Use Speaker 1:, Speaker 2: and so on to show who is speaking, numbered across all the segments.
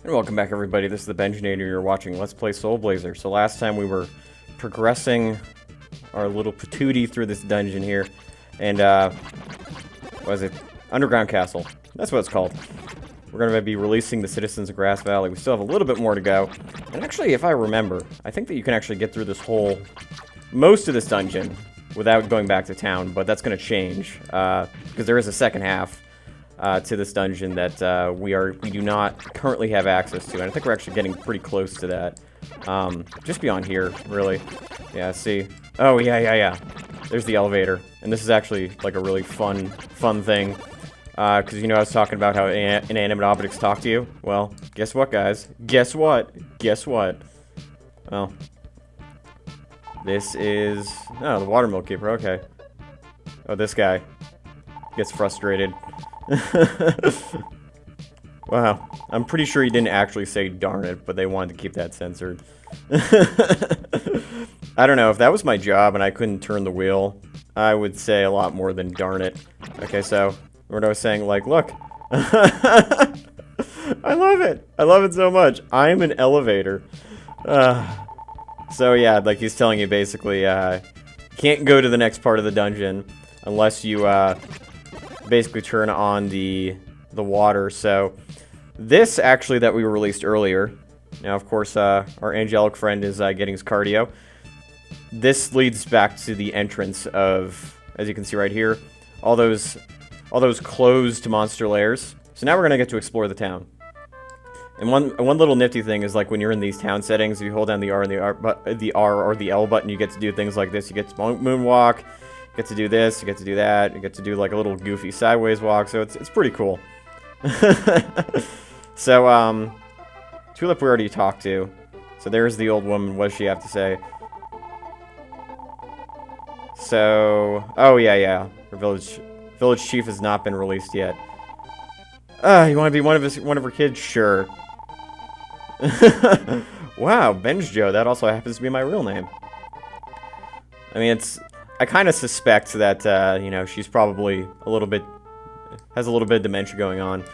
Speaker 1: And welcome back, everybody. This is the Benjinator. You're watching Let's Play Soul Blazer. So last time we were progressing our little patootie through this dungeon here. And, what was it? Underground Castle. That's what it's called. We're going to be releasing the citizens of Grass Valley. We still have a little bit more to go. And actually, if I remember, I think that you can actually get through this whole... most of this dungeon without going back to town. But that's going to change, because there is a second half to this dungeon that we do not currently have access to, and I think we're actually getting pretty close to that. Just beyond here, really. Yeah, see. Oh, yeah. There's the elevator, and this is actually like a really fun thing. Because you know I was talking about how inanimate objects talk to you. Well, guess what, guys? Guess what? Well, this is the watermill keeper. Okay. Oh, this guy gets frustrated. Wow, I'm pretty sure he didn't actually say darn it, but they wanted to keep that censored. I don't know, if that was my job and I couldn't turn the wheel, I would say a lot more than darn it. Okay, so, what I was saying, like, look. I love it. I love it so much. I'm an elevator. So yeah, like he's telling you basically, can't go to the next part of the dungeon unless you, basically turn on the water. So this actually that we released earlier, now of course our angelic friend is getting his cardio. This leads back to the entrance of, as you can see right here, all those closed monster lairs. So now we're gonna get to explore the town. And one little nifty thing is, like, when you're in these town settings, if you hold down the R or the L button, you get to do things like this. You get to moonwalk. You get to do this, you get to do that, you get to do like a little goofy sideways walk, so it's pretty cool. So, Tulip we already talked to. So there's the old woman, what does she have to say? So, oh yeah, her village chief has not been released yet. You want to be one of her kids? Sure. Wow, Benjo, that also happens to be my real name. I mean, I kind of suspect that, you know, she's probably has a little bit of dementia going on.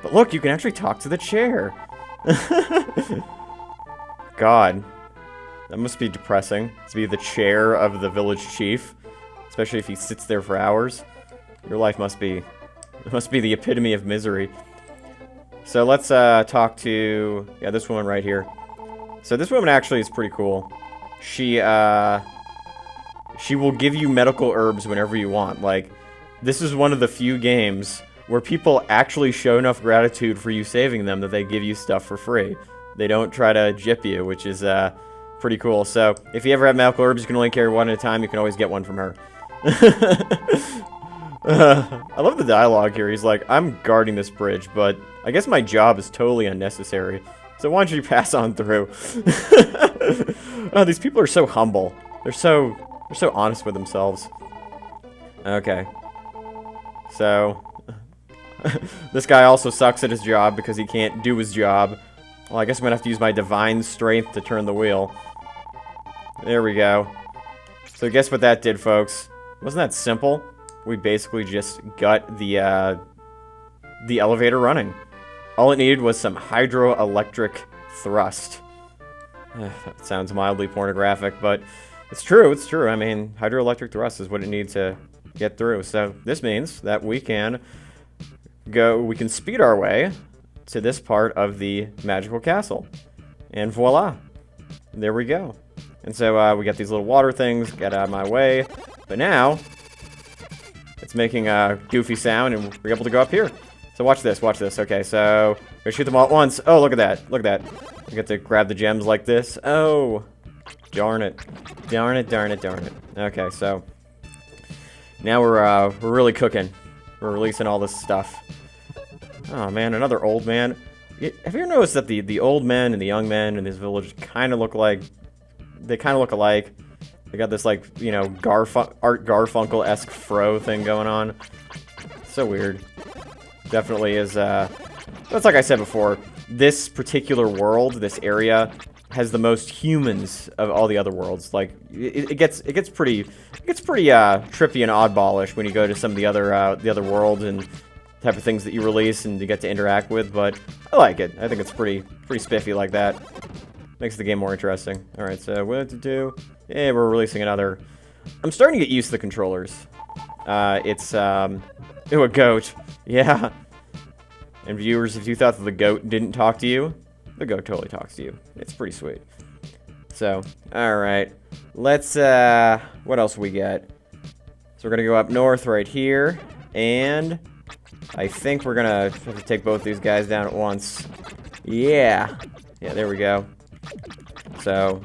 Speaker 1: But look, you can actually talk to the chair. God. That must be depressing, to be the chair of the village chief. Especially if he sits there for hours. Your life must be the epitome of misery. So let's, talk to, yeah, this woman right here. So this woman actually is pretty cool. She will give you medical herbs whenever you want. Like, this is one of the few games where people actually show enough gratitude for you saving them that they give you stuff for free. They don't try to gyp you, which is pretty cool. So, if you ever have medical herbs, you can only carry one at a time. You can always get one from her. I love the dialogue here. He's like, I'm guarding this bridge, but I guess my job is totally unnecessary. So why don't you pass on through? Oh, these people are so humble. They're so honest with themselves. Okay. So, this guy also sucks at his job because he can't do his job. Well, I guess I'm gonna have to use my divine strength to turn the wheel. There we go. So guess what that did, folks? Wasn't that simple? We basically just got the elevator running. All it needed was some hydroelectric thrust. That sounds mildly pornographic, but it's true, I mean, hydroelectric thrust is what it needs to get through. So this means that we can speed our way to this part of the magical castle. And voila. There we go. And so we got these little water things, get out of my way. But now, it's making a goofy sound and we're able to go up here. So watch this. Okay, so we shoot them all at once. Oh, look at that. We get to grab the gems like this. Oh. Darn it. Okay, so now we're really cooking. We're releasing all this stuff. Oh man, another old man. Have you ever noticed that the old men and the young men in this village kind of look alike? They got this, like, you know, Art Garfunkel-esque fro thing going on. So weird. Definitely is, that's like I said before, this particular world, this area, has the most humans of all the other worlds. Like, it gets pretty trippy and oddballish when you go to some of the other worlds and type of things that you release and you get to interact with, but I like it. I think it's pretty spiffy like that. Makes the game more interesting. Alright, so what to do? Yeah, we're releasing another. I'm starting to get used to the controllers. Ooh, a goat. Yeah. And viewers, if you thought that the goat didn't talk to you, the goat totally talks to you. It's pretty sweet. So, alright. Let's, what else we got? So we're gonna go up north right here, and I think we're gonna have to take both these guys down at once. Yeah. Yeah, there we go. So,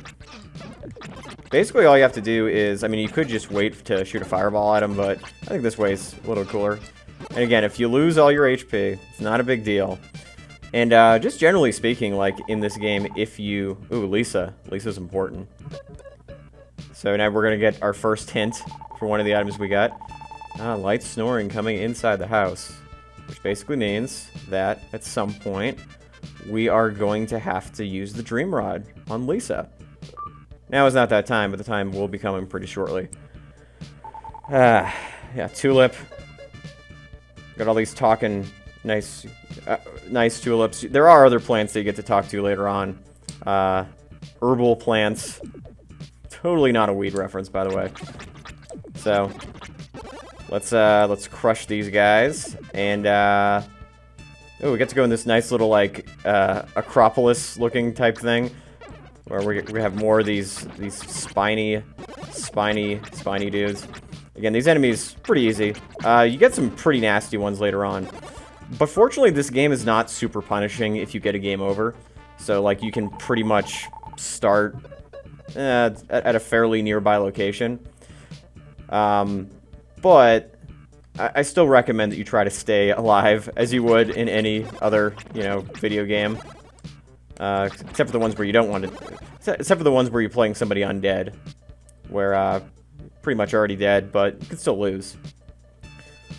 Speaker 1: basically all you have to do is, I mean, you could just wait to shoot a fireball at them, but I think this way's a little cooler. And again, if you lose all your HP, it's not a big deal. And just generally speaking, like in this game, if you... Ooh, Lisa. Lisa's important. So now we're going to get our first hint for one of the items we got. Light snoring coming inside the house. Which basically means that at some point, we are going to have to use the Dream Rod on Lisa. Now is not that time, but the time will be coming pretty shortly. Yeah, tulip. Got all these talking nice tulips. There are other plants that you get to talk to later on. Herbal plants. Totally not a weed reference, by the way. So, let's crush these guys. And, oh, we get to go in this nice little, like, Acropolis-looking type thing. Where we have more of these spiny dudes. Again, these enemies, pretty easy. You get some pretty nasty ones later on. But fortunately, this game is not super punishing if you get a game over. So, like, you can pretty much start at a fairly nearby location. But I still recommend that you try to stay alive as you would in any other, you know, video game. Except for the ones where you don't want to... Except for the ones where you're playing somebody undead. Where, pretty much already dead, but you can still lose.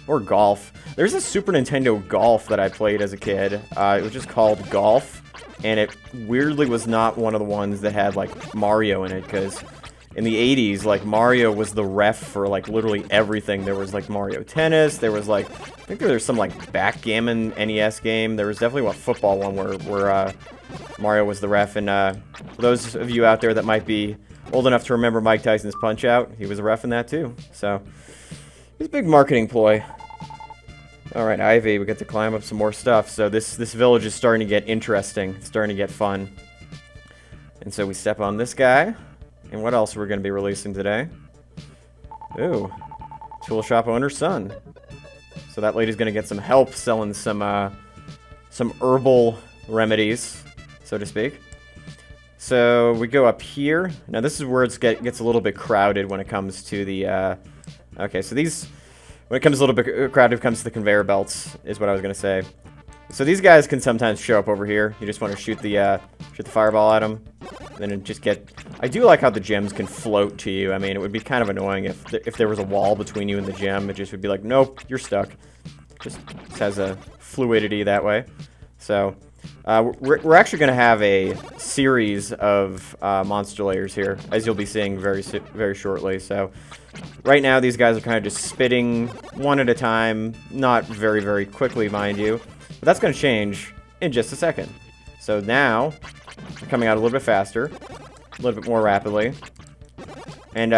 Speaker 1: Or golf. There's a Super Nintendo Golf that I played as a kid. It was just called Golf. And it weirdly was not one of the ones that had, like, Mario in it, because... In the 80s, like, Mario was the ref for, like, literally everything. There was, like, Mario Tennis. There was, like, I think there was some, like, backgammon NES game. There was definitely a football one where Mario was the ref. And for those of you out there that might be old enough to remember Mike Tyson's Punch-Out, he was a ref in that, too. So, it's a big marketing ploy. Alright, Ivy, we get to climb up some more stuff. So, this village is starting to get interesting. It's starting to get fun. And so, we step on this guy. And what else are we going to be releasing today? Ooh, tool shop owner's son. So that lady's going to get some help selling some herbal remedies, so to speak. So we go up here. Now this is where it gets a little bit crowded when it comes to the... okay, so these... When it comes a little bit crowded, it comes to the conveyor belts, is what I was going to say. So these guys can sometimes show up over here. You just want to shoot the fireball at them. Then it just get... I do like how the gems can float to you. I mean, it would be kind of annoying if there was a wall between you and the gem. It just would be like, nope, you're stuck. Just has a fluidity that way. So, we're actually going to have a series of monster layers here, as you'll be seeing very shortly. So, right now, these guys are kind of just spitting one at a time. Not very quickly, mind you. But that's going to change in just a second. So now... coming out a little bit faster, a little bit more rapidly. And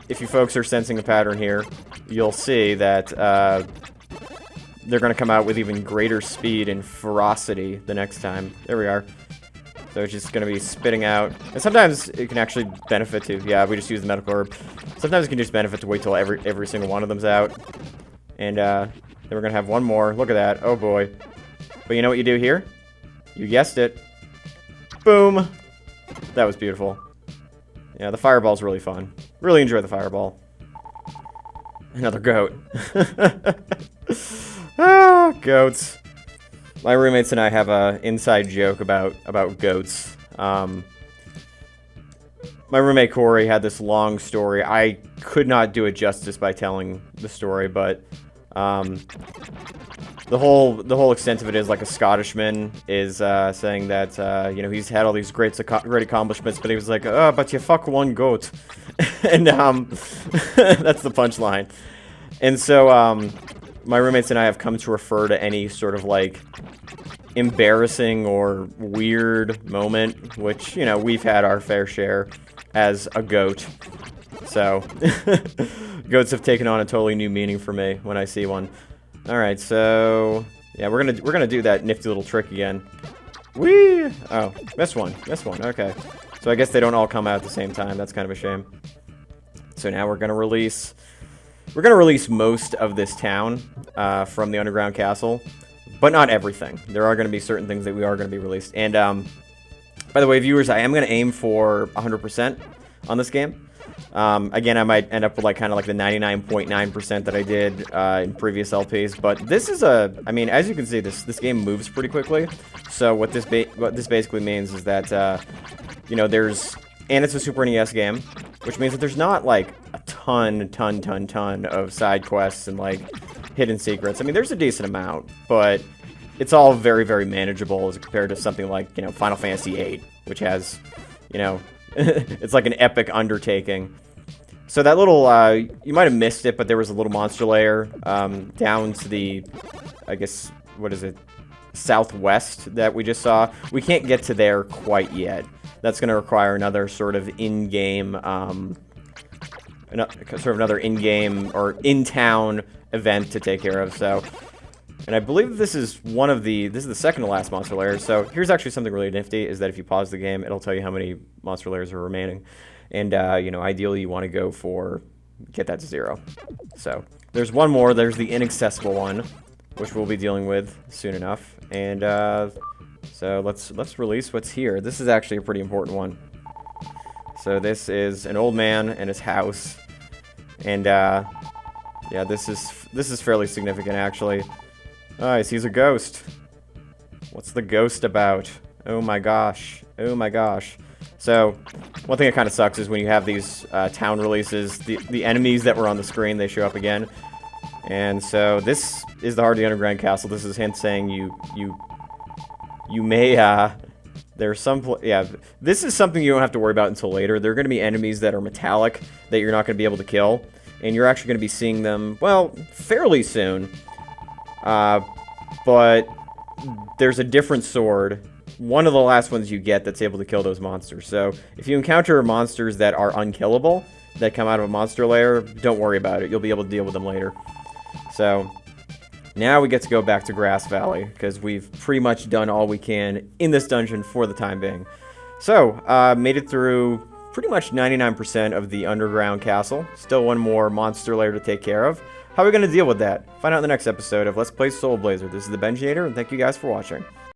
Speaker 1: if you folks are sensing a pattern here, you'll see that they're going to come out with even greater speed and ferocity the next time. There we are. So it's just going to be spitting out. And sometimes it can actually benefit to, yeah, we just use the medical herb. Sometimes it can just benefit to wait till every single one of them's out. And then we're going to have one more. Look at that. Oh boy. But you know what you do here? You guessed it. Boom! That was beautiful. Yeah, the fireball's really fun. Really enjoy the fireball. Another goat. Ah, goats. My roommates and I have a inside joke about goats. My roommate Corey had this long story. I could not do it justice by telling the story, but the whole extent of it is, like, a Scottishman is saying that you know, he's had all these great accomplishments, but he was like, oh, but you fuck one goat. And that's the punchline. And so my roommates and I have come to refer to any sort of, like, embarrassing or weird moment, which, you know, we've had our fair share, as a goat. So, goats have taken on a totally new meaning for me when I see one. Alright, so... yeah, we're gonna do that nifty little trick again. Whee! Oh, missed one. Missed one, okay. So I guess they don't all come out at the same time. That's kind of a shame. So now we're gonna release... we're gonna release most of this town from the underground castle, but not everything. There are gonna be certain things that we are gonna be released. And, by the way, viewers, I am gonna aim for 100% on this game. Again, I might end up with, like, kind of like the 99.9% that I did in previous LPs, but this is I mean, as you can see, this game moves pretty quickly. So what this basically means is that, you know, and it's a Super NES game, which means that there's not, like, a ton of side quests and, like, hidden secrets. I mean, there's a decent amount, but it's all very, very manageable as compared to something like, you know, Final Fantasy VIII, which has, you know, it's like an epic undertaking. So that little, you might have missed it, but there was a little monster lair down to the, I guess, what is it, southwest that we just saw. We can't get to there quite yet. That's going to require another sort of in-game, another in-game or in-town event to take care of, so... and I believe this is the second to last monster lair. So here's actually something really nifty, is that if you pause the game, it'll tell you how many monster lairs are remaining. And, you know, ideally you want to go for, get that to 0. So there's one more. There's the inaccessible one, which we'll be dealing with soon enough. And, so let's release what's here. This is actually a pretty important one. So this is an old man and his house. And, yeah, this is fairly significant, actually. Oh, he sees a ghost. What's the ghost about? Oh my gosh. Oh my gosh. So, one thing that kind of sucks is when you have these town releases, the enemies that were on the screen, they show up again. And so, this is the heart of the underground castle. This is hint saying you may, there's some, yeah, this is something you don't have to worry about until later. There are going to be enemies that are metallic that you're not going to be able to kill. And you're actually going to be seeing them, well, fairly soon. But there's a different sword, one of the last ones you get, that's able to kill those monsters. So if you encounter monsters that are unkillable, that come out of a monster lair, don't worry about it. You'll be able to deal with them later. So now we get to go back to Grass Valley, because we've pretty much done all we can in this dungeon for the time being. So, made it through pretty much 99% of the underground castle. Still one more monster lair to take care of. How are we going to deal with that? Find out in the next episode of Let's Play Soul Blazer. This is the Benjinator, and thank you guys for watching.